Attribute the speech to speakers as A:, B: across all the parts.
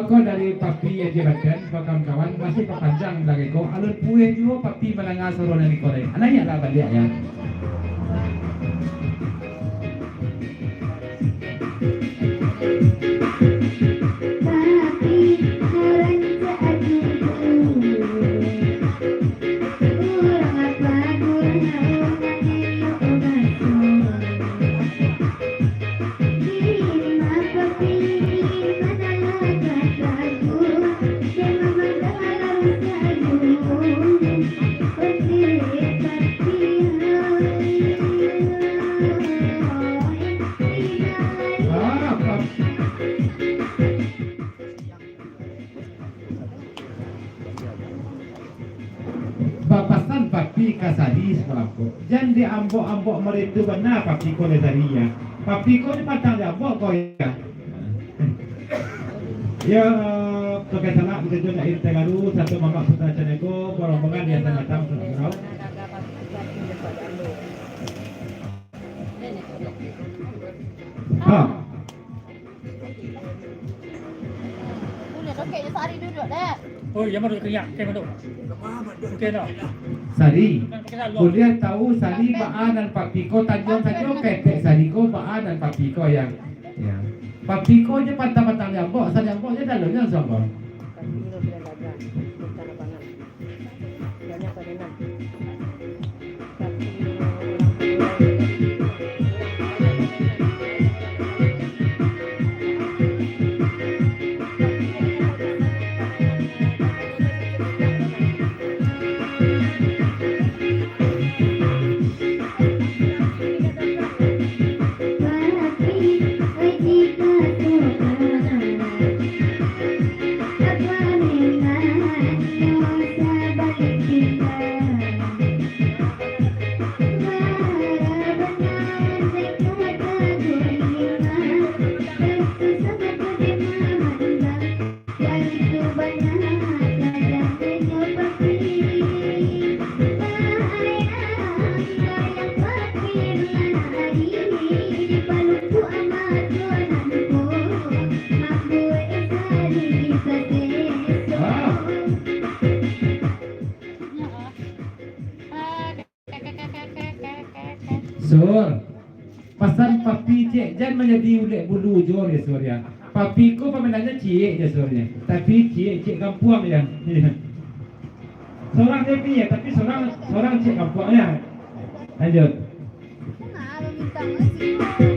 A: Ko dari papi ajaran kawan-kawan masih kepanjang lagi ko alun puye juga papi menangah soronan di Korea. Anaknya lah balik ya. Bapasan papi kasadi selaku. Jangan diambok-ambok merindu benar papi ko lesarinya. Papi ko ni patang diambok ko ya. Ya, pakai salah kita juga ini baru satu mama putra ceneko rombongan yang datang terus.
B: Kayaknya Sari duduk deh.
C: Oh, yang baru kerja, kayak mana? Okey dah.
A: Sari, kuliah tahu Sari baan dan Pak Piko Tanjung ketek Sari ko baan dan Pak Piko yang ya. Pak Piko je patang-patang jambok, Sari jambok je dalamnya sombong. Sur, pasal papi cik jangan menjadi ulik bulu jor ya sur ya. Papi ko pemenangnya cik ya sur ya. Tapi cik kampung ya. Seorang happy ya, tapi seorang cik kampung ya. Lanjut.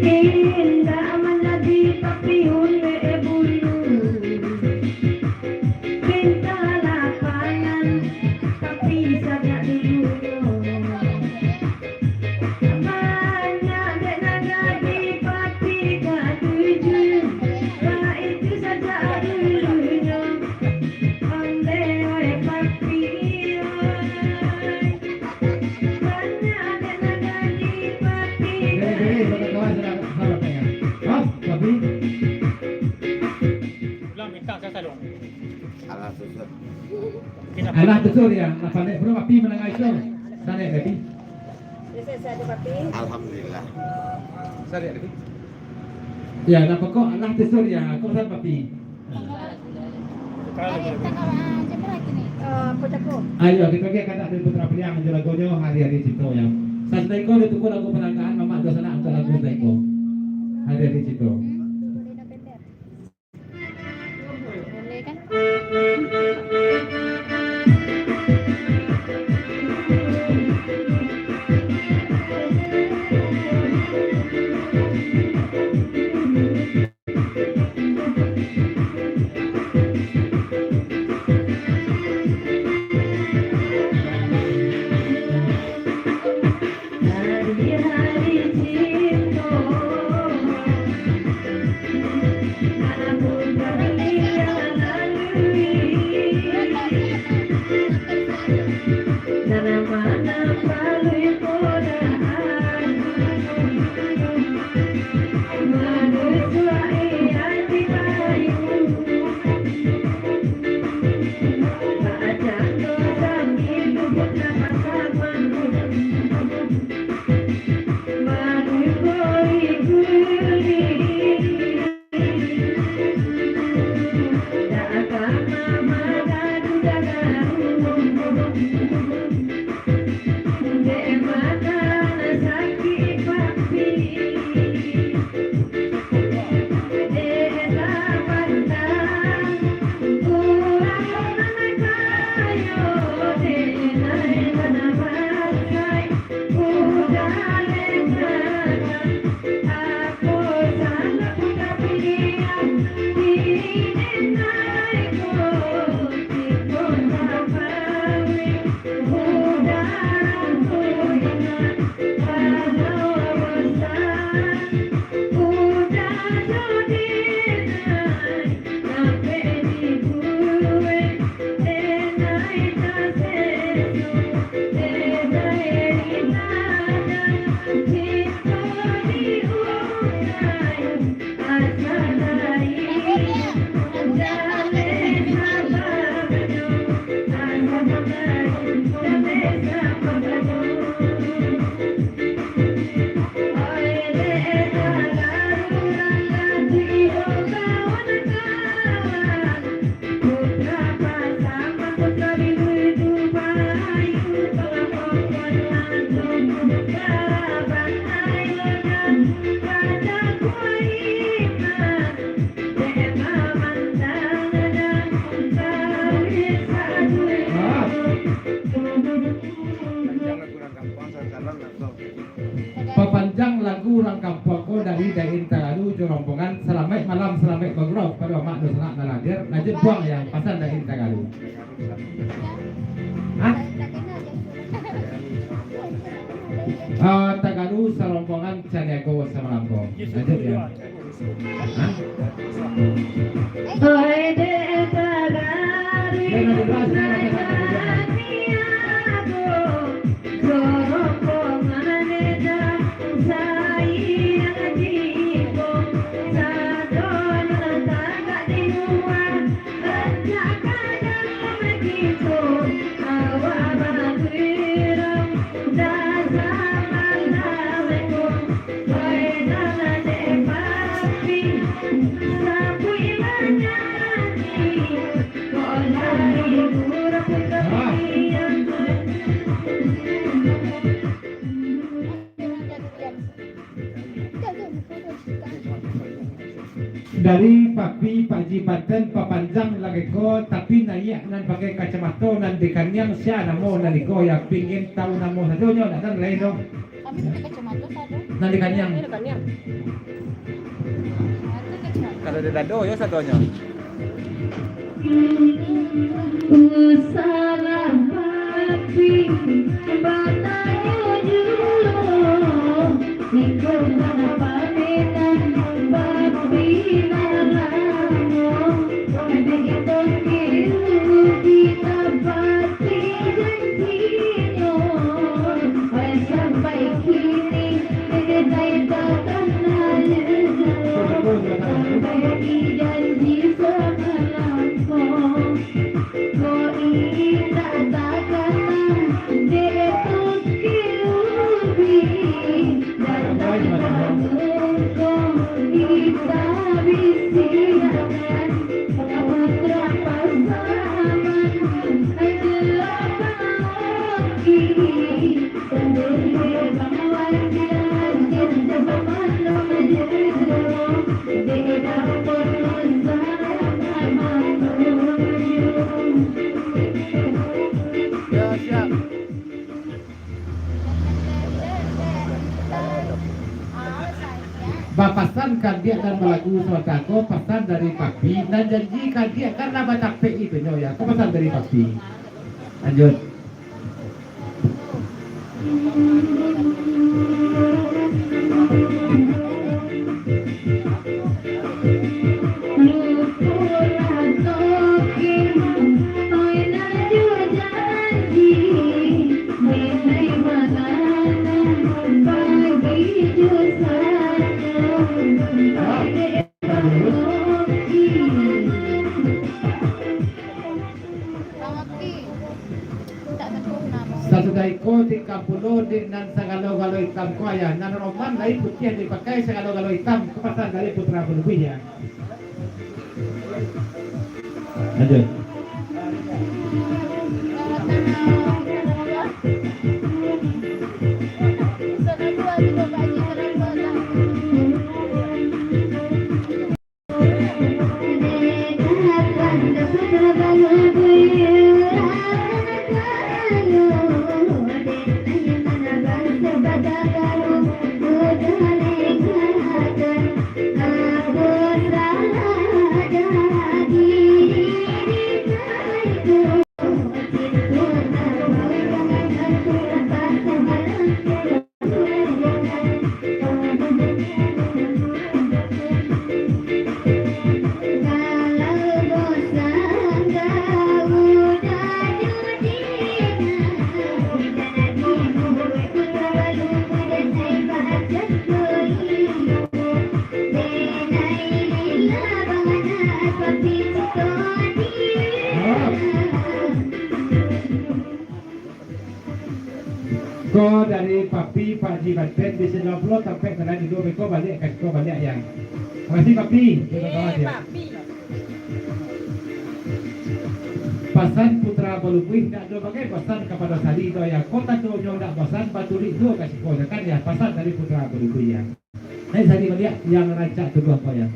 B: Indah aman lagi tapi ulik bulu. Pinta lapangan tapi sajak dulu.
A: Alah betul ya, apa nek bro papi menang iso. Sana papi.
D: Alhamdulillah.
A: Sana papi. Ya, napa kok alah betul ya, kok sana papi. Ayo kita pergi kata dari Putra Piliang menjual lagunya hari-hari Cito ya. Saat ko itu ko lagu penanggahan mama do sana untuk lagu Taiko. Hari-hari Cito.
B: Boleh kan?
A: Pepanjang lagu orang kampungku dari Dain Tagadu rombongan selamat malam selamat bergerak pada mak dosa naladir lanjut buang yang pasal Dain Tagadu. Hah? Tagadu serombongan Caniago Samalambo. Lanjut ya. Hah? Dari Papi Pak Jibaten Papanjang lagi ko tapi naik nan pakai kacamata nan dikanyang siya namo naniko yang pingin tahu namo saja nyo dan lain dong.
B: Kami pakai kacamata satu.
A: Nan dikanyang.
D: Kalau di dado ya sadonya.
B: Usara papi batayo julo niko mana pamitan papi nalamo begitu kita pasti janjinya sampai kini saya tak kenal sampai janji semalamku kau ingin katakan dia tuh kilubi dan tak kau kita bisikan putra pasangan adalah lagi sendiri bawa dia cinta bermalam jero dia
D: Ya siap.
A: Bapasan kan dia dan melagu suataku pesan dari Papi dan janji kan dia karena baca PI itu ya. Kau pesan dari Papi. Lanjut.
B: Lupa toki, oi na jua janji.
A: Sa Sudayko, di Kampulo, di nan sa galo-galo hitam ko ayan. Nan Roman, lain putih yang dipakai sa galo-galo hitam. Kepasan dari putra berlebih ya. Lanjut. Ko dari Papi Pak Ji Banten di 90 sampai ke di 2 Beko balik kasih ko balik yang. Terima kasih Papi. Terima kasih. Pasan putra Balubui nak do bagai pasan kepada Sari do ya. Kota tu nyong nak pasan Baturi do kasih ko kan ya. Pasan dari putra Balubui ya. Hai Sari balik yang rancak kedua apa ya.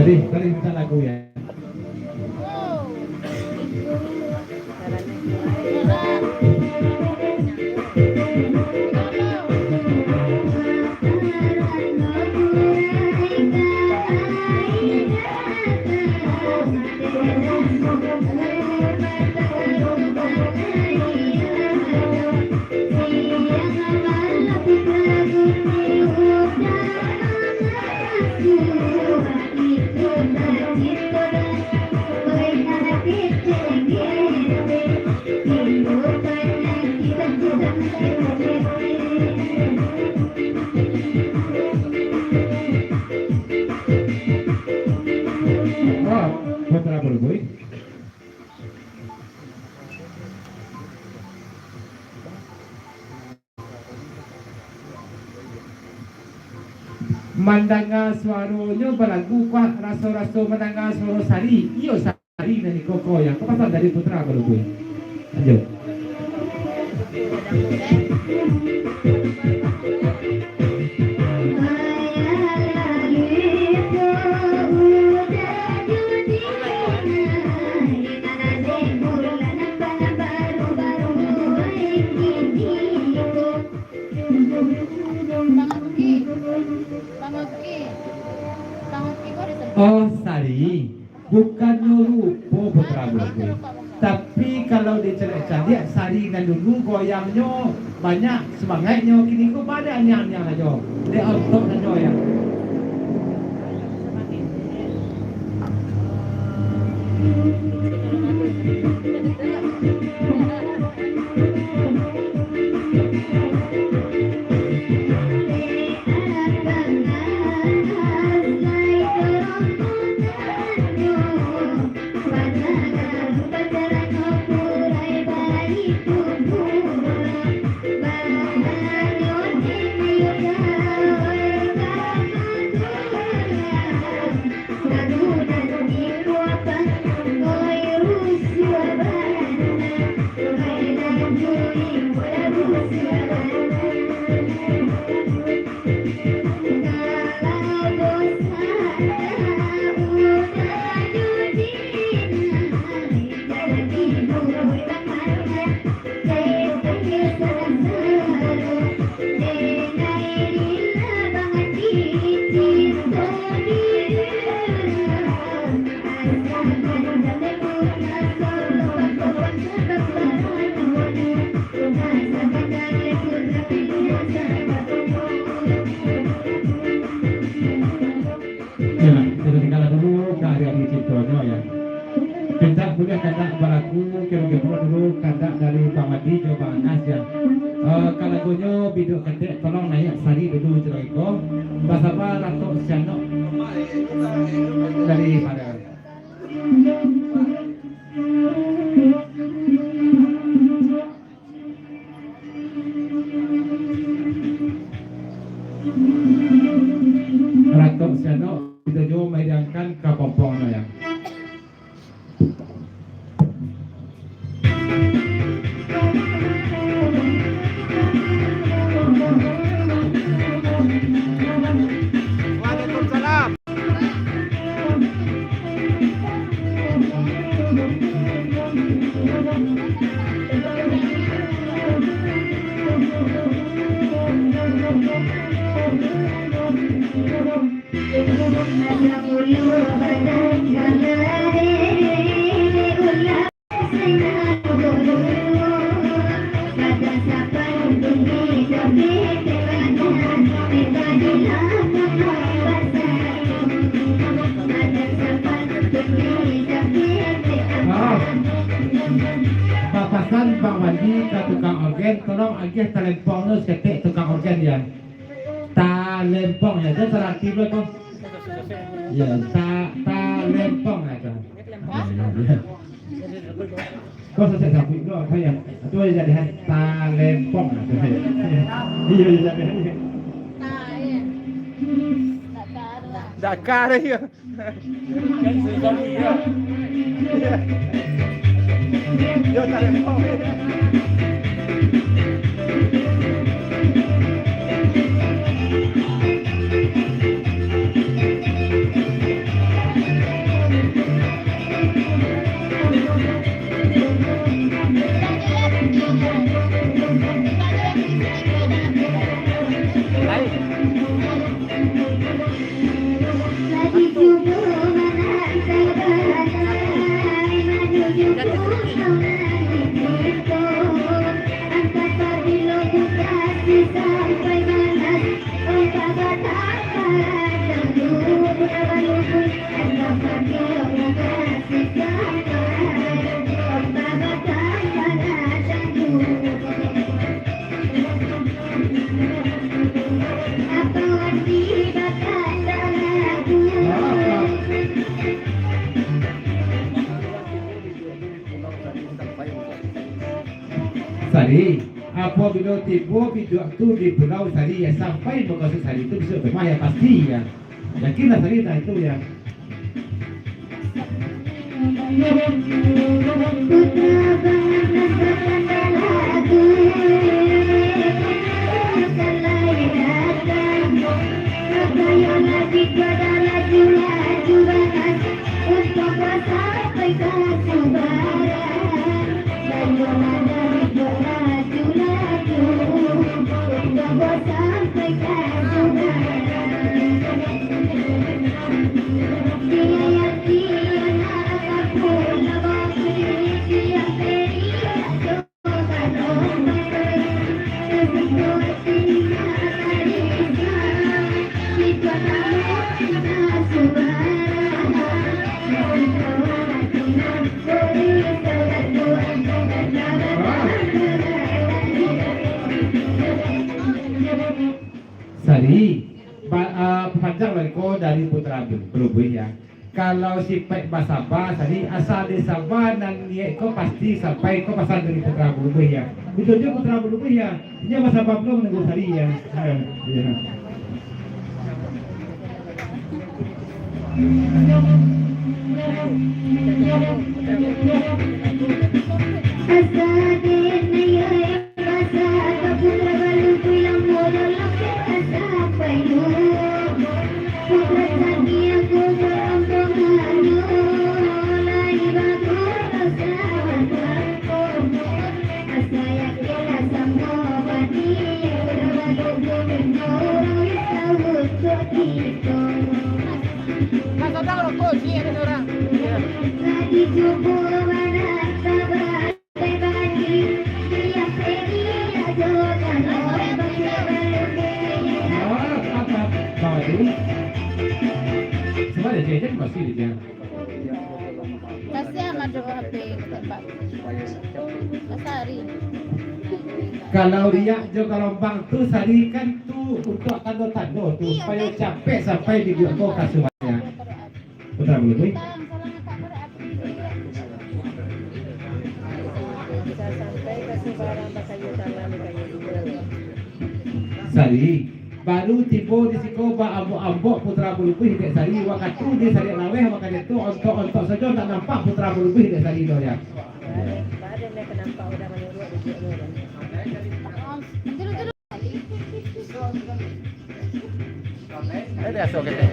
A: Tadi minta lagu ya. Putra Balubui. Mandanga suaranya berlagu kuat rasa-rasa mandanga suara Sari. Iyo Sari dari Koko yang kepasan dari Putra Balubui. Lanjut. Oh Sari, bukannya lupa Putra Balubui. Tapi kalau dicerai-cerai Sari dan dulu goyangnya banyak semangatnya kini kok pada anyang-anyang aja. Dia untuk aja ya.
B: Bye.
A: ya. Kendak boleh kandak balaku kira-kira dulu kandak dari Pak Madi coba Anas ya. Kalau gonyo biduk ketik tolong naik sari dulu ceriko. Basapa Ratu Siano dari pada. Ratu Siano kita jauh menyangkan ke pompong ya.
D: Waalaikumsalam. Papasan Bang Wandi ke tukang organ, tolong agih talempong lu seketik tukang organ ya. Talempong ya, dia terarti lu kok. Ya, talempong aja. Kau selesai sampai itu apa ya? Itu aja jadi talempong aja. Iya jadi. Dakar ya.
C: Kan suami ya.
D: Yo talempong.
A: Sari, apabila tiba video itu di pulau Sari ya sampai lokasi Sari itu bisa bermaya pasti ya. Yakinlah Sari dah itu ya. Sari, panjang mereka dari Putra Belubuh ya. Kalau si Pek Basaba, Sari asal di Sabah dan dia kau pasti sampai kau pasal dari Putra Belubuh ya. Itu dia Putra Belubuh ya. Dia Basaba belum menunggu Sari ya. Ya. Semua ada jajan pasti dia.
B: Jauh HP tempat. Kasari.
A: Kalau riak jo kalau bang tu sari kan tu untuk tanda-tanda tu supaya capek sampai di dia kau kasuannya. Betul betul.
E: Bisa santai kasih barang pakai tangan kayak gitu.
A: Sari baru tiba di siko ba ambok putra bulupi hidup sari waktu di sari laweh maka dia tu ontok saja tak nampak putra bulupi hidup sari tu ya.
E: Badan dia kenapa udah menurut di sini.
F: Ada asal kita.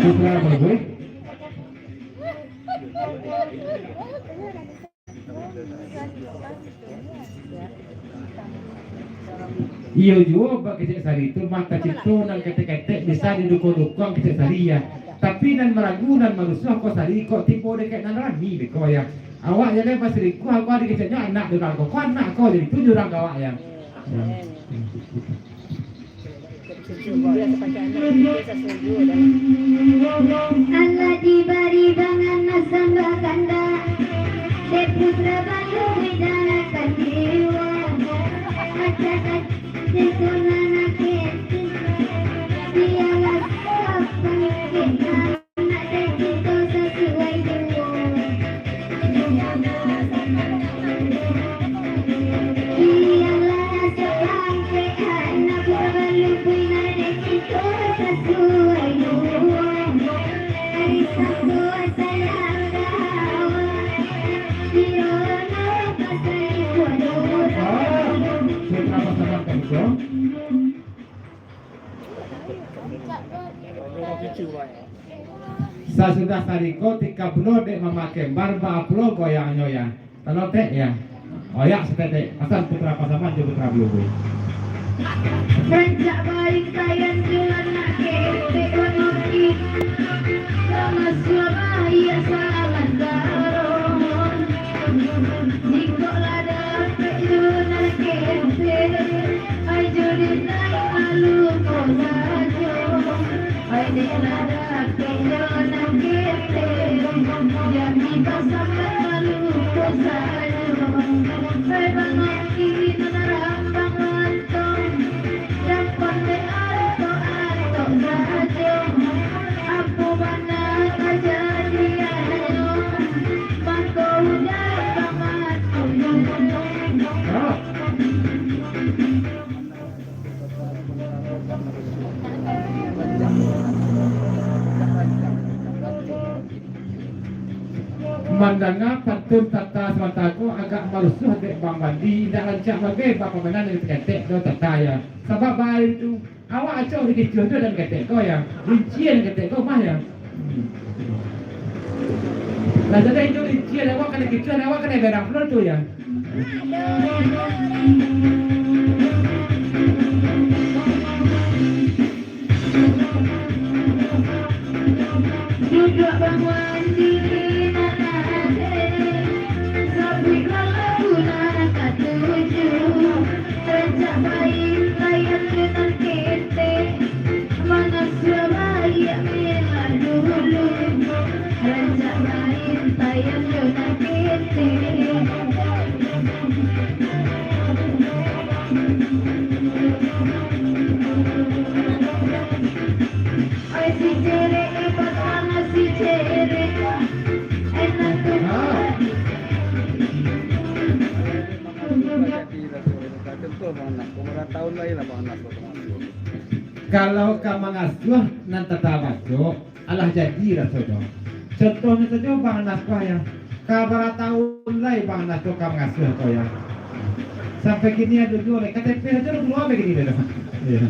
A: Putra bulupi. Iyo juga bak kecik sari itu maka citu dan ketek-ketek bisa didukung-dukung kecik sari ya. Tapi nan meragu dan manusia kok sari kok tipu dekat nan rami dek kau ya. Awak jadi pas riku aku ada keciknya anak dengan kau anak kau jadi tu jurang awak ya.
E: Dia sepakai anak bisa setuju dan
B: Allah diberi bangan nasamba kanda de putra bayu widana katiwa acakat de sunana keti dialah apa kita nak de kita sesuai dengan dialah sampai anak baru punya de kita sesuai dengan hari Sabtu sayang dawa dirono pasai kuadoro
A: Putra pasangan kamu.
C: Orang kecil baik.
A: Sasudah sariko tika benar dek memakai barba aplo goyang nyoya. Kalau tek ya. Oh ya setetek. Asal putra pasangan je putra bulupi.
B: Sejak baik sayang jualan nak ekonomi sama Surabaya sangat daron jika lada jualan kete ay jadi naik malu kau saja ay dek lada jualan kete jadi pasang malu kau saja ay bangun kiri nanarang bangun tong dan pandai atau saja aku mana kejadian maka udah pamatku
A: Oh. Mandanga patun tata semataku agak marusuh dek bang bandi tidak lancak bagai bapa menan dengan ketek do tata ya. Sebab baik itu awak acau di kecil tu dan ketek kau yang rincian ketek kau mah ya. Nah jadi itu rincian awak kena kecil awak kena berang floor tu ya.
B: duduk bangun diri nanade sapi kalau nak katuju rencak baik sayang dengan kita mana Surabaya mila dulu rencak baik sayang dengan kita
F: tahun lain lah bang anak berkemasuk.
D: Kalau ka mangasuh nan tatabaco alah jadi rasodo. Contohnya saja bang anak ya. Kabar tahun lain bang anak ka mangasuh ko ya. Sampai kini ada dua lagi KTP saja lu keluar begini dah. Iya.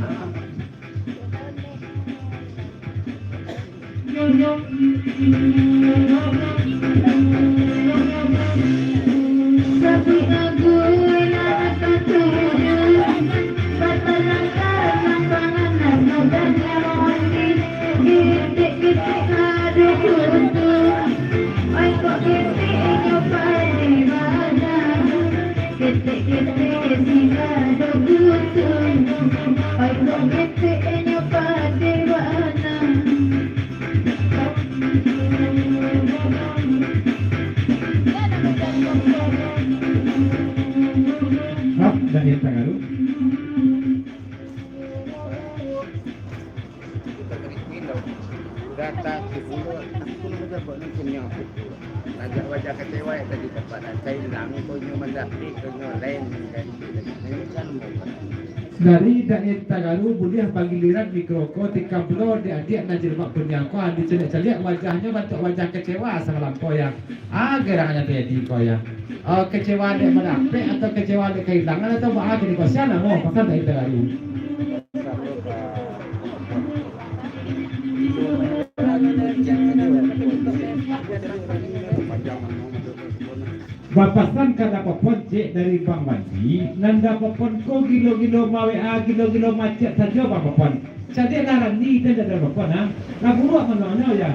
B: Sabi aku nakatuyo Batalang karang panganan Maganda mohon Gitik-gitik adu kutu Ay kok gitik inyo panimana Gitik-gitik sing adu kutu Ay kok gitik inyo panimana
D: Hap dari Tagaru.
F: Kita kerik window. Data sepuluh, aku nak dapat ni punya. Najak wajah kecewa tadi dapat saya hilang punya mendapi punya lain dan ini kan mau.
D: Dari Daerah Tagaru boleh panggilan mikroko tika blo adik najir mak punya ko di celik-celik wajahnya bentuk wajah kecewa selampau yang geraknya tadi ko ya. Kecewa dek mendapi atau kecewa dek kehilangan atau apa di kosan mau pasal Daerah Tagaru. Bapasan kada popon cek dari Bang Wandi, nanda popon ko gilo-gilo mawe gilo-gilo macet saja Bang popon. Jadi laran ni dan ada popon ha. Na buruk manonya ya.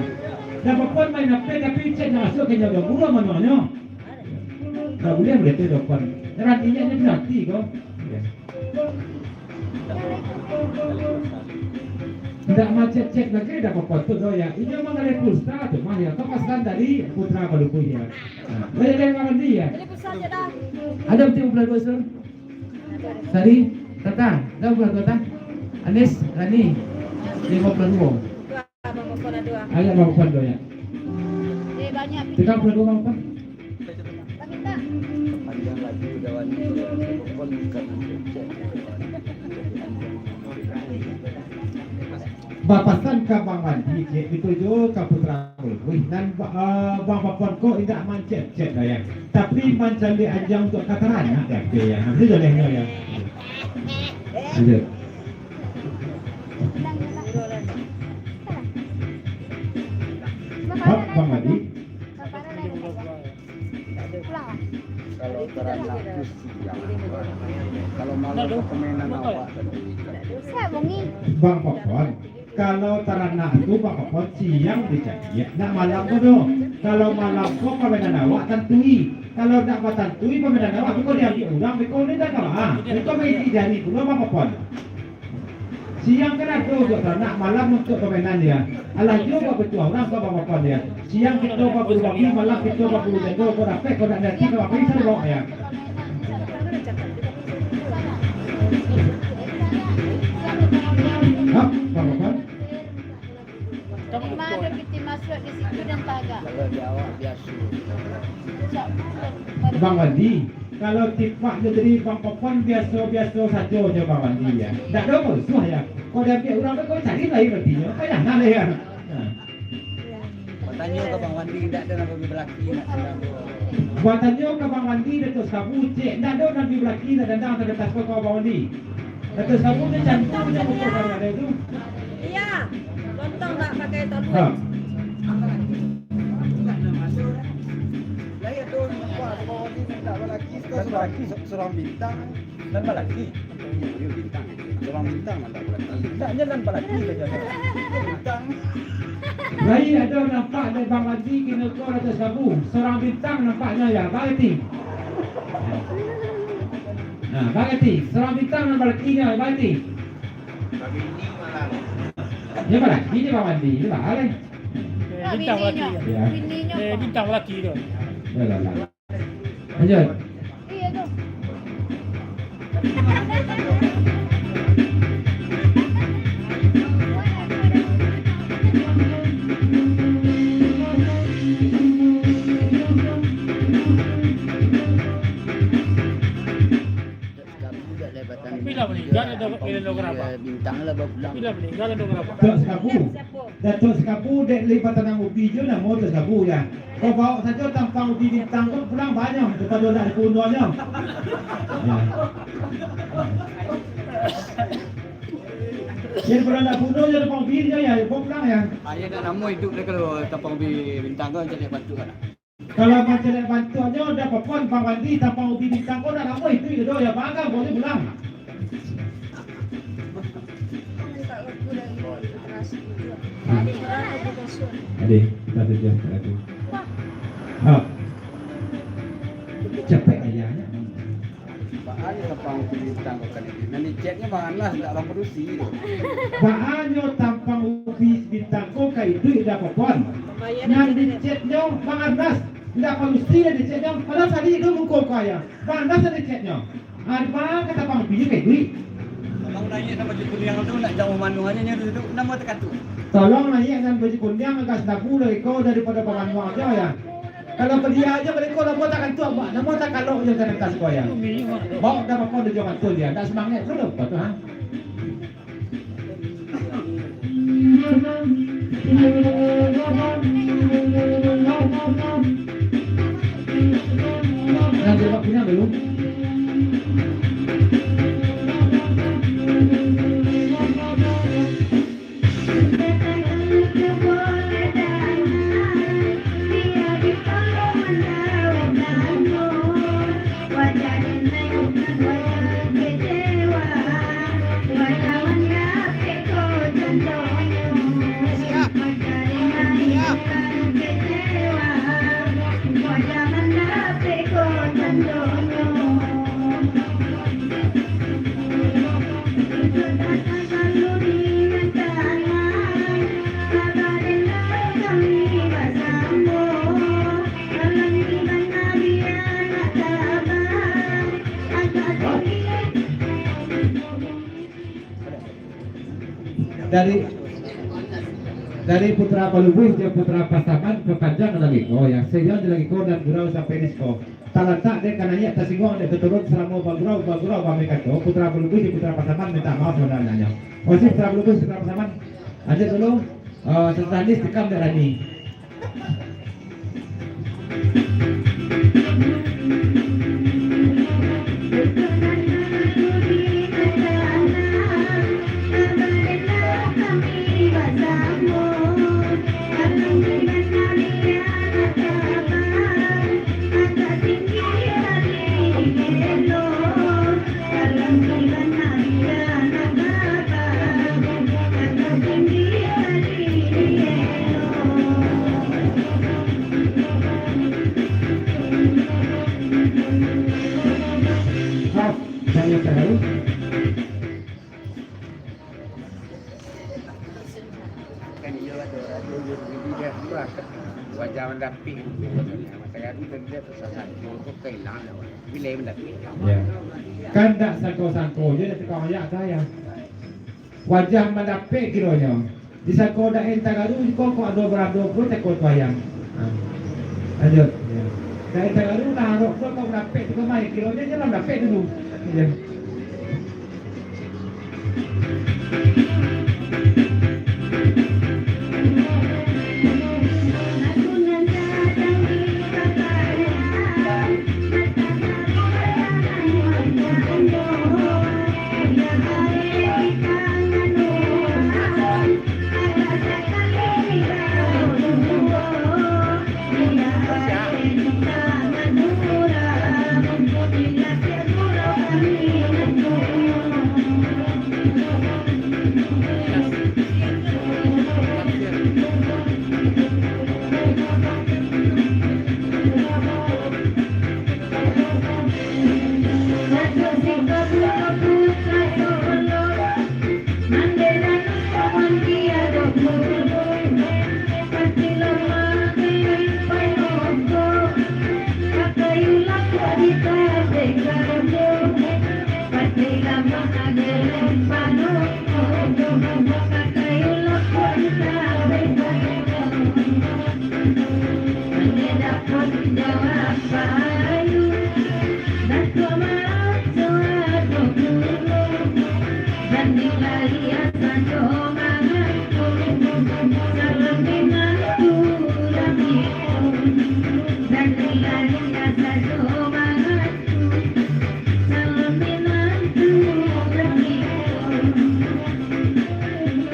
D: Da popon main apa tapi cek masuk ke nyawa buruk manonya. Da boleh berarti popon. Laran ini ni berarti ko. Tidak macet cek lagi dah popon tu ya. Ini memang ada pulsa tu mah ya. Kau pasan dari Putra Baluku ya. Boleh dengan dia ya.
E: Beli pulsa je dah.
A: Ada betul bulan puasa? Sari, Tata, dah bulan Tata. Anis, Rani, 52.
E: Dua abang popon ada dua.
D: Ayat Bang popon tu ya.
B: banyak
D: 32 Bang popon.
B: Tapi tak
F: Panjang lagi udah wanita pun bukan cek.
D: Bapasan ka Bang Wandi cek dituju ka Putra Baluku. Dan Bang popon ko tidak mancet cek dah ya. Tapi mancali ajang untuk kataran nak dia ya. Itu jolehnya ya. Ada. Hap Bang Wandi.
F: Kalau teranak tu siang. Kalau malam permainan awak tadi.
B: saya bongi
D: Bang popon. Kalau teranak tu Bang popon siang dicari. Nak malam tu tu. Kalau malam kau permainan awak tantui. Kalau nak tantui permainan awak kau dia ambil orang kau ni dah kalah. Kau main di jari pula Bang popon. Siang kena tu untuk teranak, malam untuk permainan dia. Alah juga betul orang kau Bang popon dia. Siang kita kau berbagi, malam kita kau berbagi. Kau dapat kau nak nanti kau apa yang serok ya. Hap Bang popon.
B: di mana kita masuk di situ dan tagak
F: Kalau di awak biasa.
D: Bang Wandi, kalau tipak dia jadi Bang popon biasa-biasa saja je Bang Wandi ya. Tak ada musuh ya. Kau dah ambil orang tu kau cari lain berartinya. Kau jangan lah ya.
F: Tanya ke Bang Wandi tidak ada nak bagi belaki nak sedang.
D: Buat tanya ke Bang Wandi Datuk Sabu cek. Tak ada nak pergi belaki dah dandang terletak kau Bang Wandi. Datuk Sabu dia cantik macam ukur kalau ada itu.
E: Iya. Lontong tak pakai
D: Ha.
E: tolong.
F: Saya tu nampak Bang Wandi nak belaki belaki seorang bintang dan belaki. Bintang. Seorang bintang nak belaki. Bintangnya dan belaki saja. Bintang.
D: Lain ada nampak dari Bang Wandi kena kau Datuk Sabu. Seorang bintang nampaknya ya. Bagati. Nah, bagati. Seorang bintang dan balakinya bagati.
F: Bagi ini malam.
D: Dia balaki dia Bang Wandi. Dia balai.
C: Bintang lelaki ya.
D: Ya.
B: bininya
C: Bintang lelaki tu.
D: Ya lah lah. Lanjut.
B: iya tu
F: Kami tidak lebatan.
C: Tapi lah boleh.
F: bintang lah pulang.
C: Bila meninggal ada berapa?
D: Tok Sekapu. Datuk Sekapu dek lipat tanang ubi je nak mau Tok Sekapu ya. Kau bawa saja tampang ubi bintang pun pulang banyak daripada nak dibunuhnya. Ya. Yang pernah nak bunuh je tampang ubi je ya, kau pulang ya.
F: Ayah nak nama hidup dia kalau tampang bintang kau jadi bantu kan.
D: Kalau macam nak bantuannya dah popon pang mandi tampang ubi bintang kau dah lama itu je doh ya bangga boleh pulang. Adik, kita ada jam tadi. Ha. Capek ayahnya.
F: Ayah tampang bintang kau kan ini. Nanti chatnya bahanlah tak orang produksi tu.
D: Bahannya tampang ubi bintang kau kai duit dah popon. Yang dicetnya bang Arnas, tidak palusti ada dicetnya. Kalau tadi itu mukul kaya, bang Arnas ada dicetnya. Ada kata tampang ubi kai duit.
F: Abang nanya nama jepun yang tu nak jauh manuannya tu nama tekan tu.
D: Tolong naik dengan baju kuning agak sedapu lah kau daripada paman aja ya. Kalau pergi aja balik kau nama takkan tu apa? Nama tak kalau yang tak kas kau ya. Bawa dah apa dia jangan tu dia. Tak semangat tu apa tu ha? Nanti bawa punya belum? Dari Putra Palubis dia Putra Pasaman ke Panjang lagi oh ya sejauh lagi kau dan gurau sampai disko talatak dia kananya tersinggung dia turun selama bagurau kami kata Putra Palubis di Putra Pasaman minta maaf sebenarnya masih Putra Palubis Putra Pasaman aja dulu setelah ini sekam darah ini saya tahu
F: Kan dia ada dia buat wajah mendamping. Masa kan dia tersesat. Kau kehilangan lah. Bila mendamping.
D: ya kan tak sangko-sangko je dia tukang ayak saya wajah mendapik kiranya di sangko dah entah garu kau ada berapa pun tak kau bayang lanjut ya dah entah garu lah rok kau mendapik tu kau main kiranya je lah mendapik dulu ya
B: Terima kasih.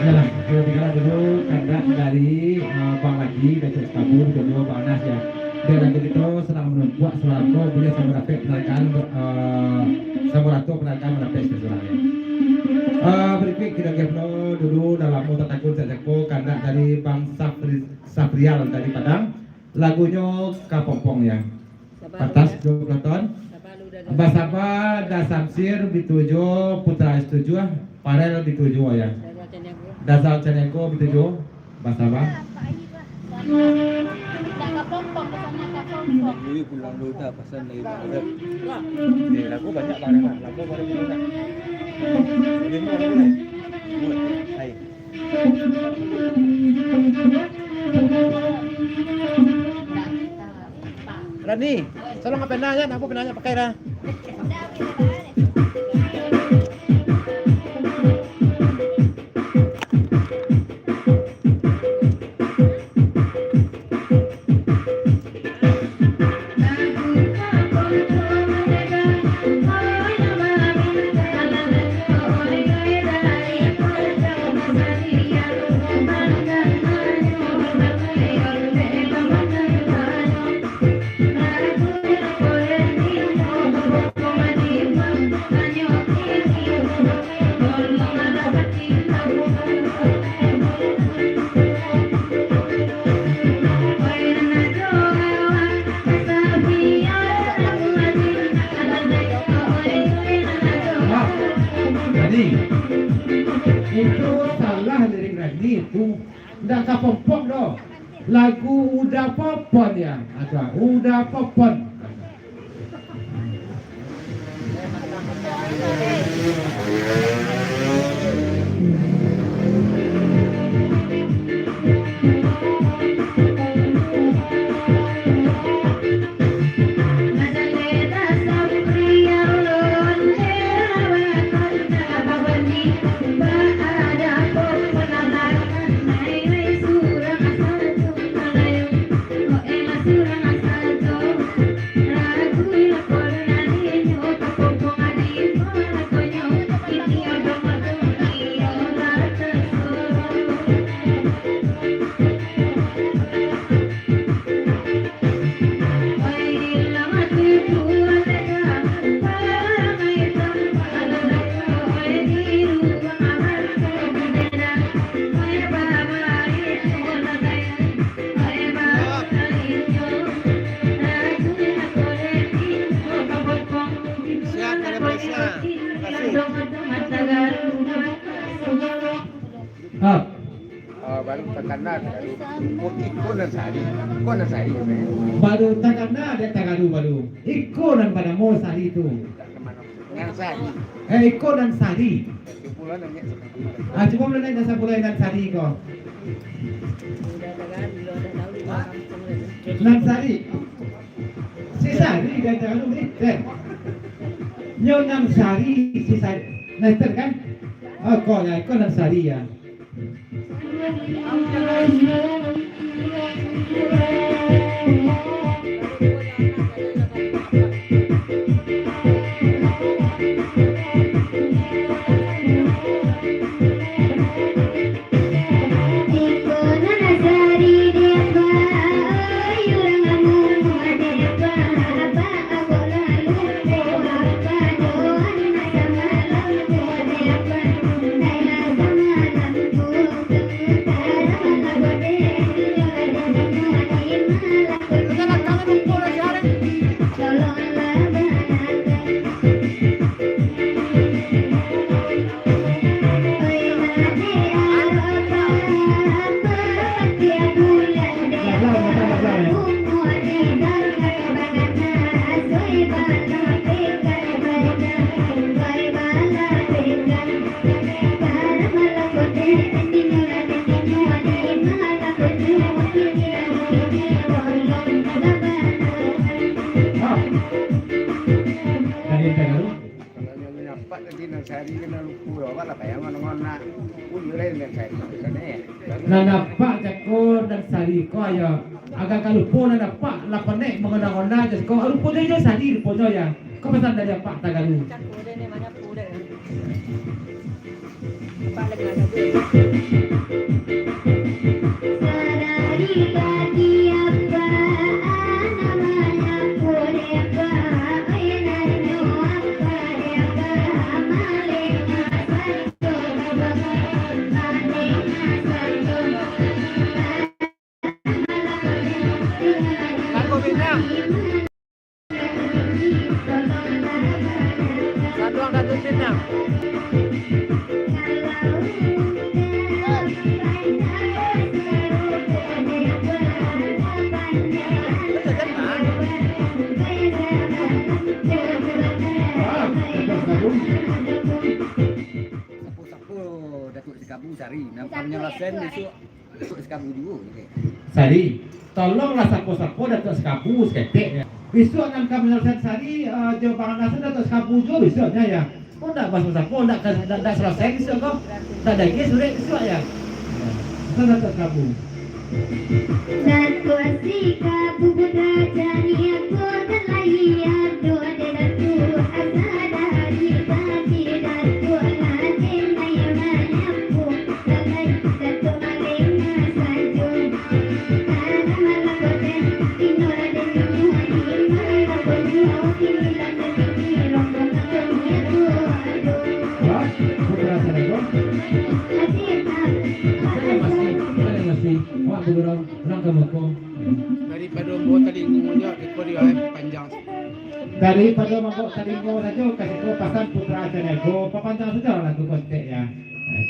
D: Yalah, kita tinggal dulu kandak dari Bang Haji, Datuk Kabur, kedua Bang Anas ya. Dan lagu itu sedang menumpuak Surato boleh sama dapat penarikan Surato penarikan mendapat sesuatu. Berikut kita gabung dulu dalam Mota Takun Sajako kandak dari Bang Safrial dari Padang. Lagunya Kapompong ya. Atas 20 ton. Basaba da Samsir bitujo Putra setuju Parel bitujo ya. Dasar Ceneko bitujo Basaba.
G: Ini pulang dulu dah pasal dari Arab.
F: Ni lagu banyak banget, lagu baru juga.
G: Ini mau lagu ni. Hai.
F: Rani, tolong apa nanya? Aku penanya pakai dah.
A: Rani, itu salah lirik Rani itu ndak Kapompong doh. Lagu Udah Popon ya, ada Udah Popon.
F: Baru tekanan, ikut dan sari, ikut dan sari.
A: Baru takana dia tagadu baru. Iko dan pada mau sari itu.
F: Yang sari,
A: Iko dan sari.
F: pulang nanya.
A: Cuma boleh naik dasar mulai dan sari kau. Dan sari. Si sari dia tagadu ni. Nyon sari si sari. Nanti kan? Oh kau ya, iko dan sari ya.
B: Thank you.
F: yo lain dengan saya kan
A: Nanapak jako dan sari ko ayo agak kalupo na napak lapanek mengenang-enang jadi ko alupo dia sari lupo ya. Kau pesan dari apa Tagalu?
E: Campur dia ni mana pun dia. Apa lagi ada tu?
B: Sarari kaki apa namanya kore apa ayahnya apa dia apa malingnya santo malingnya santo
F: Lagu Bintang Saduang Datuk Bintang Sapu-sapu Datuk Sekabu Sari nampaknya lasen besok Datuk Sekabu dulu okay.
A: Sari, tolonglah sapo-sapo Datuk Sekabu seketik ya. Besok nak kami selesai Sari Jawa Pangan Nasa Datuk Sekabu juga besoknya ya. Kau nak bahas sapo, nak selesai besok kau. Tak ada lagi surat besok ya. Itu Datuk Sekabu.
B: Datuk Sekabu putra jani aku terlahir Datuk Datuk asadari tadi Datuk latin ayunan aku Datuk Datuk malingnya sanjung Tanah malakoten tinur dan minyu di mana bonyo kinilan dan kini rombong ketemu
A: Wah, putra Senego. Mana masih? Wah, burung orang kemukung.
F: Daripada umur tadi ngomongnya ekor dia panjang
A: Daripada mabuk Taringgo saja kasih kau pasang putra Senego, papanjang saja lah tu kontek ya.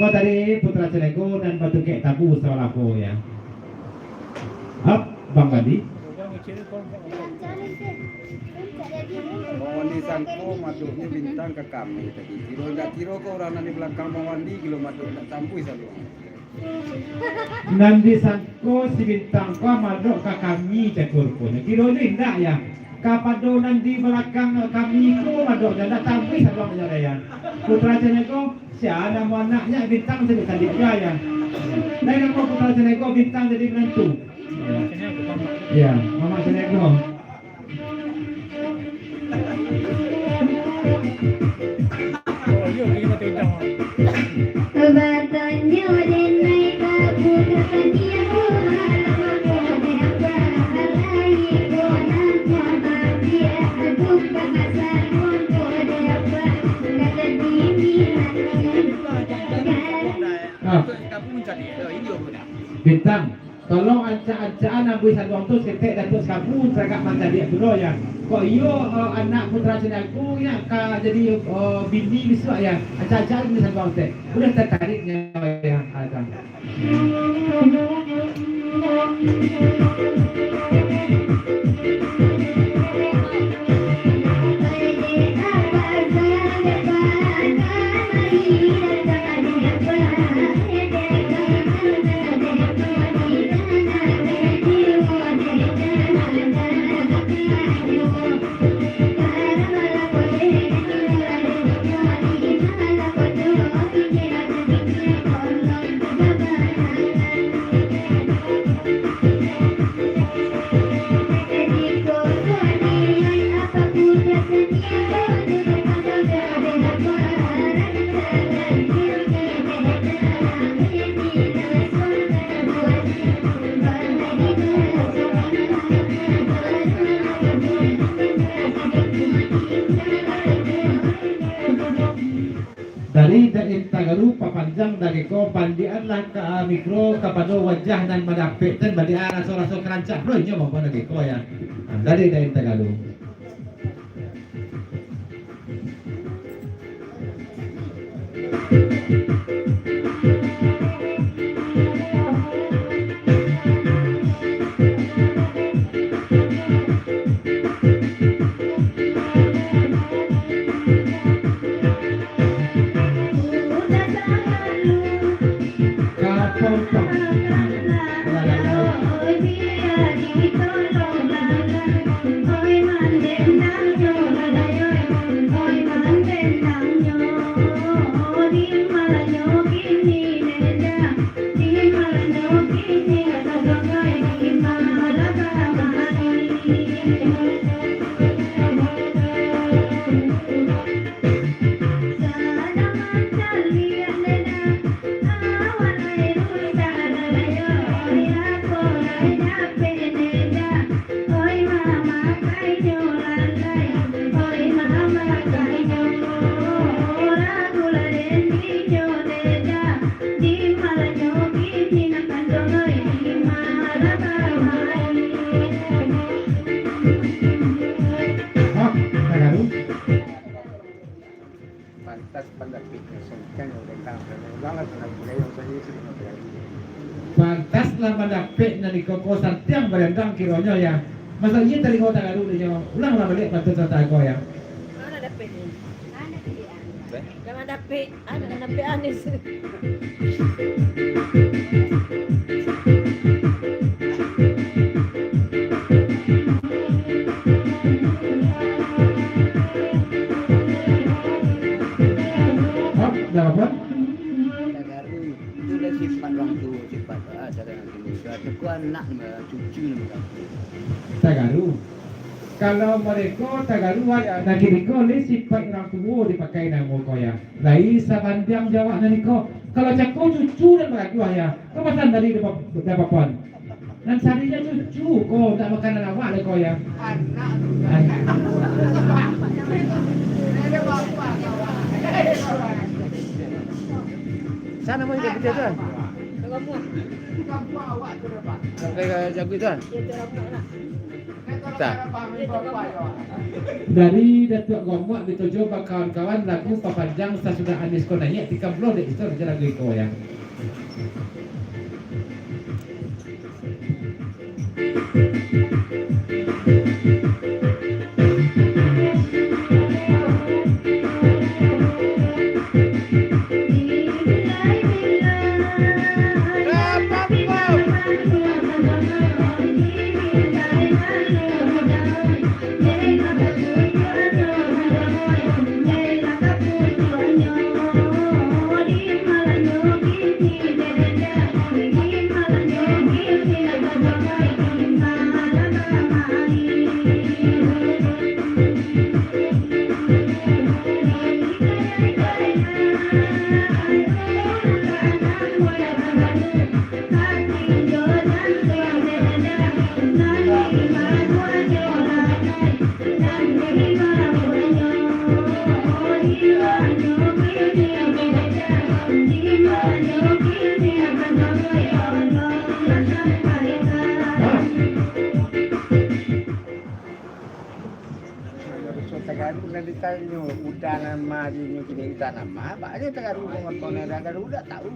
A: Kau dari putra Senego dan batu kek tabu soal aku ya. Up, Bang Gadi.
C: Orang kecil kau.
F: Mawandi sangko maduknya bintang ke kami tadi kiro enggak kiro kau orang di belakang Mawandi kilo maduk tak tampui selalu
A: Nandi sangko si bintang ko madok ka kami cekur pun. Kiro ni indah ya. Kapado nandi belakang kami ko madok dan tak tampui sebelum ya. Putra Senego si ada anaknya bintang sedih tadi ya. Dan nama putra Senego bintang jadi menantu.
C: Kena aku mama.
A: Ya, Mama Senego.
C: Oh, yo pergi mati Bintang.
B: Batannya dan naik aku katanya aku malam aku berhalai konan konan dia aku bahasa konon apa kata dini
F: Datuk Sekabu mencari ini orang
A: Bintang, tolong ancaan Abu Sadwang tu setek Datuk Sekabu seragak mata dia dulu ya. Kok iyo anak putra Senego ya jadi bini besok ya. Ancaan Abu Sadwang tu. Udah tertariknya ya ada. Dari Tagalu papanjang dari ko bandian lah ke mikro kepada wajah dan madapik dan bandian rasa-rasa kerancak bro ini mau lagi ko ya. Dari Tagalu.
B: Oi,
F: Kayo sa dito na pala.
D: Pantaslah mendapik na di kokosan tiang berendang kironya ya. Masa iya tadi kau tak gaduh dia. Ulanglah balik bantu serta kau ya.
E: Mana dapat ni? Jangan dapat. Jangan dapat Anis.
D: Hop, dah apa?
F: Tagaru itu dah sifat orang tua, sifat cara nanti muda. Teku anak cucu mereka.
D: Tagaru. Kalau mereka Tagaru nak kira ni sifat orang tua dipakai nama kau ya. Lai sabandiang jawab nanti kau. Kalau cakap cucu dan mereka ya. Kau pasal dari dapat puan. Dan sarinya cucu kau tak makan awak le kau ya.
F: Sana mau dia betul tuan.
E: Kamu.
F: Sampai jago tuan.
E: Dia tu rambut nak.
F: Tak.
E: Dia tu rambut.
D: Dari Datuk Gombak dituju kawan-kawan lagu papanjang sesudah Anis kau nanya 30 dek itu aja lagu kau ya.
F: Tagaru nanti tanya udanan majunya kini udanan mah, banyak Tagaru pengotoran Tagaru udah tahu.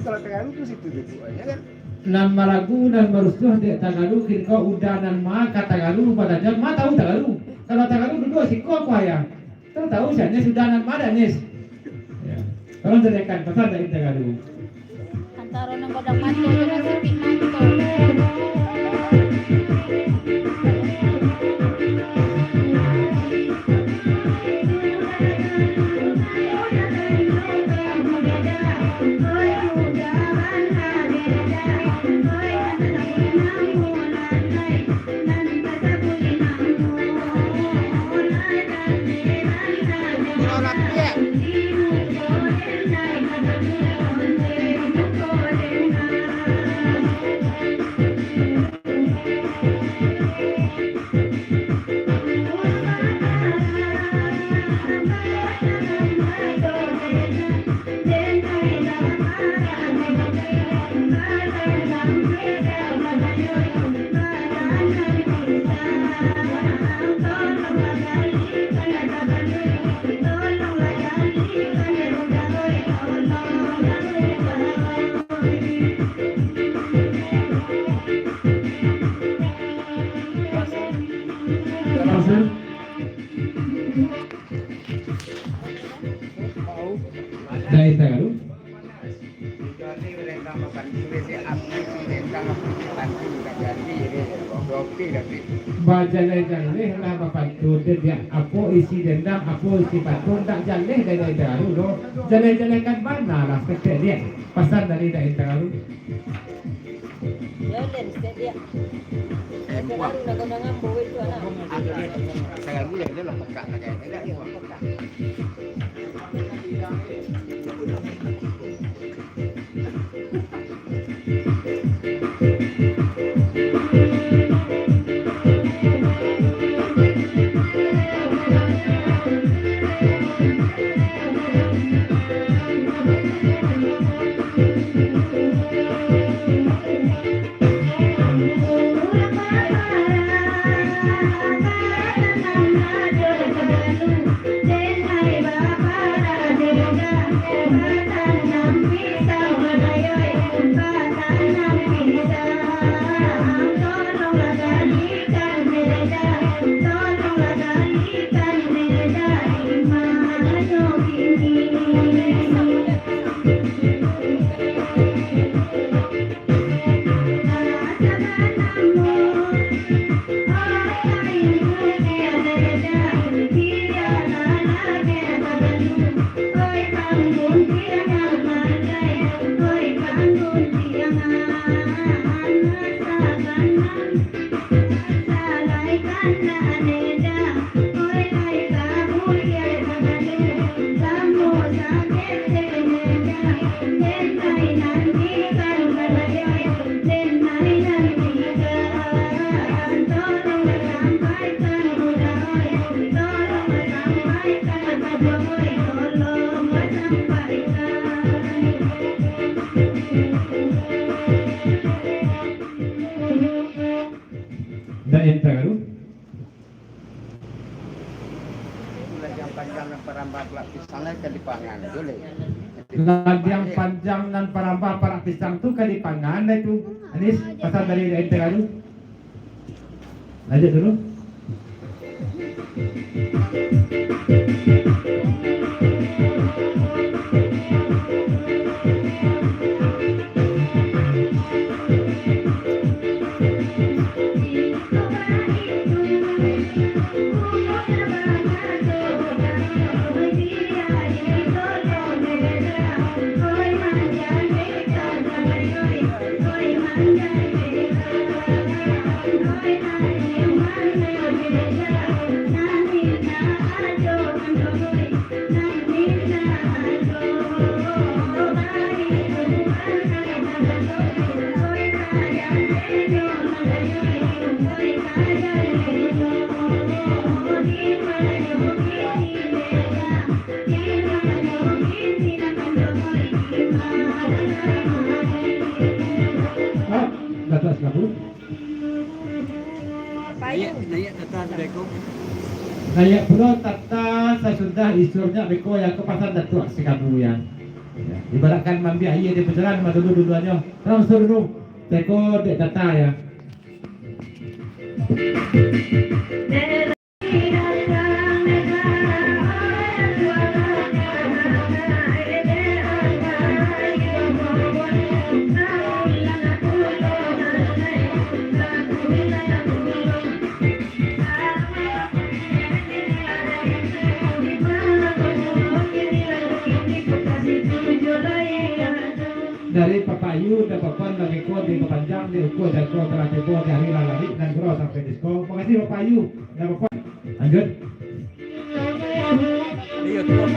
F: Kalau Tagaru itu situ aja kan.
D: Nama lagu dan merusuh dek Tagaru kira kau udanan ma kata Tagaru padanya ma tahu Tagaru. Kalau Tagaru duduk si kau apa ya? Tahu siapa udanan ma dan Nis. Ya. Kalau terdekat pasal dari Tagaru.
E: Antara nang kodang mantu dengan sipit mantu. Dari Tagaru.
F: Jadi mereka makan kue si api si mereka makan ganti ini kopi tapi.
D: Bajaleh lah bapak tu dia apa isi dendam apa isi patun tak jaleh dari Tagaru lo. Jaleh kan mana lah seperti dia. Pasal dari Tagaru.
E: Ya dan setiap dia. Tagaru nak kodang ambo itu anak.
F: Tagaru yang dia lah pekat lah kayaknya kan dia pekat.
B: Then I
F: parambah pelak pisangnya ke dipangan boleh.
D: Yang panjang dan parambah para pisang tu kan dipangan itu. Anis pasal dari Tegalu. Lanjut dulu. Datuk Sekapu.
E: Payung.
G: Naik datang Beko.
D: Nayak pula tata sesudah isurnya beko yang ke pasar Datuk Sekapu ya. Ibaratkan mambi ayah di pejalan sama dulu-duluannya. Terang suruh beko dek tata ya. Dari Papa Ayu dan Papa lagi kau di Panjang di ukur dan kau telah tiba di hari lalari dan kau sampai diskon. Terima kasih Papa Ayu dan Papa. Lanjut.
G: Iya tuh.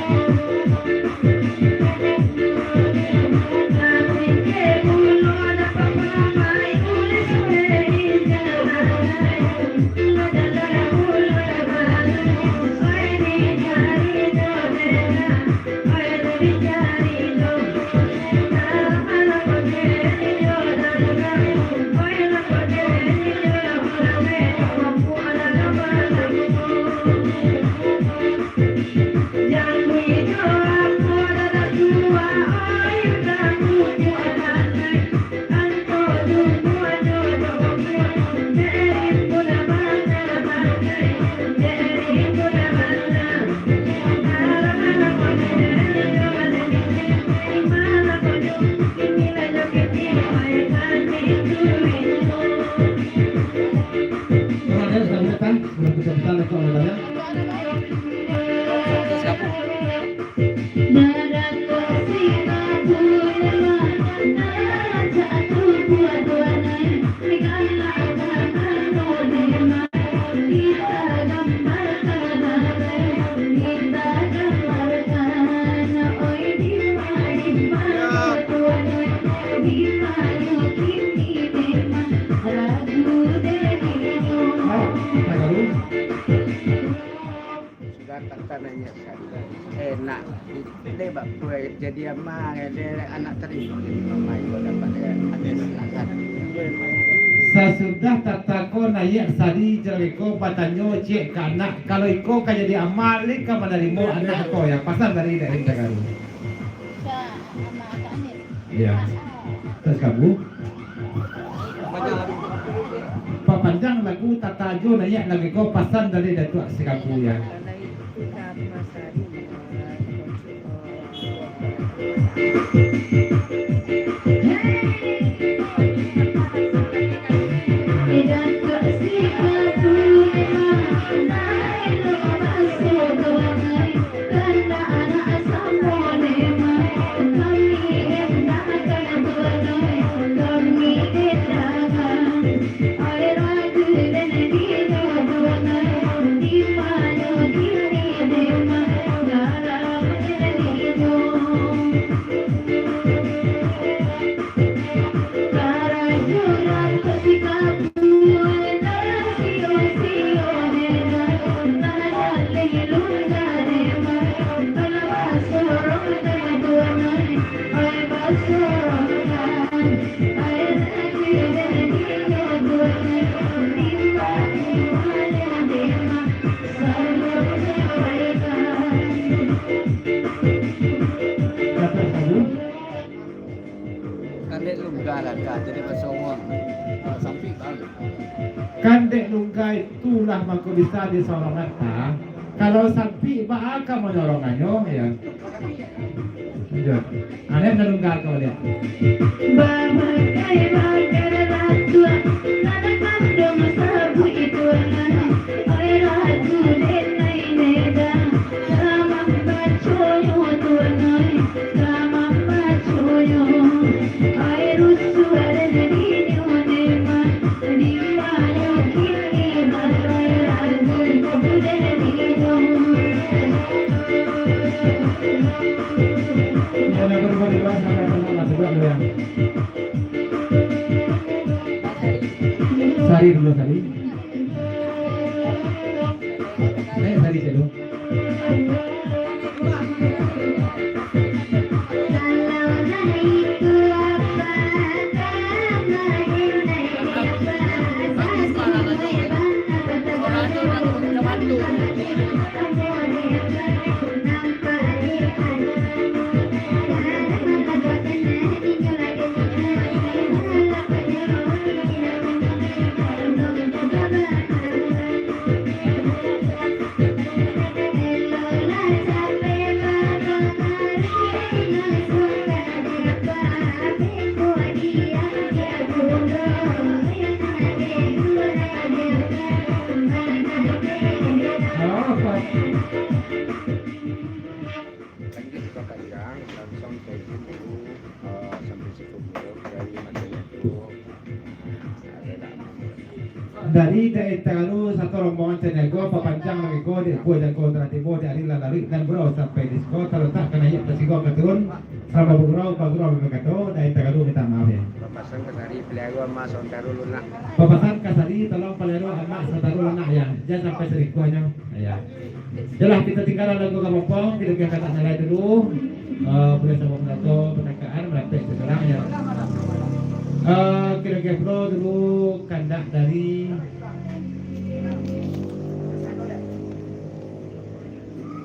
F: Nanya enak dia bak kue jadi ama dia anak terima jadi mama itu dapat dia anak
D: Sesudah tatako naik sari jeriko batanyo cek ke anak kalau iko kan jadi amal ka menerima anak ko ya pasal dari Tegalu. Iya. Terus kamu Panjang lagu tatajo naik lagi ko pasal dari Datuk Sekapu ya.
F: Kandek lu galan ka jadi pasawang. Sampai bang.
D: Kandek lunggai itulah maka bisa disorong kata. Kalau sampai bakal menolongannya ya. Lanjut. Aneh nalunggal kau lihat.
B: Bamakai bakar ratua, nada kandung sabu itu ay ratu denai neda, sama bacoyo tunai, sama bacoyo, ay rusu ada di nyonema, di mayo kini matai ragu kuda di
D: Yang berbeda sampai pernah sebab lu yang. Sari dulu Sari. Sari dulu.
F: Lanjut ke panjang langsung ke situ sampai situ dari matanya itu
D: Dari Taru satu rombongan Senego papanjang lagi go di Kue dan Kue Timur dari lari dan berau sampai di sekolah terletak kena ya tersigo keturun sama berau berkata dari Taru minta maaf ya.
F: papasan ke tadi pelihara mas Sontaru lunak.
D: Papasan kasari tolong pelero anak Sontaru lunak ya jangan sampai serikuannya ya. Jelas kita tinggal lagu kampung kita kata nyalai dulu boleh sama menato penekaan melatih seseorang ya. Kira-kira bro dulu kandak dari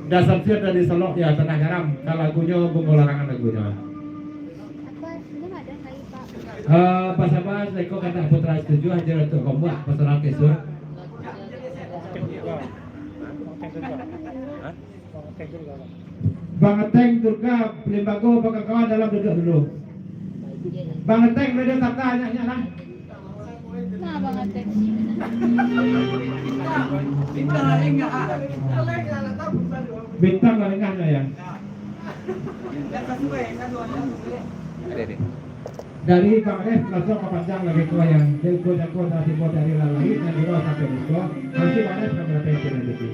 D: dasar fiat dari Solok ya Tanah Garam kalau lagunya bunga larangan lagunya pas Eko kata putra setuju aja untuk kamu pasal kesur Bang Teng Durga Limbago bakal kawan dalam duduk dulu Bang Teng radio tata nyanyi lah
E: Nah, Bang Atek.
D: bintang laringahnya ya
F: Ada deh.
D: dari Bang F langsung ke panjang lagi tua yang dari kota dari timur dari lalai dan dua sampai Disko nanti Bang F akan berapa yang nanti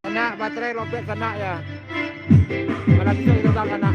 F: Kena baterai lobet kena ya. Malah bisa kita kena.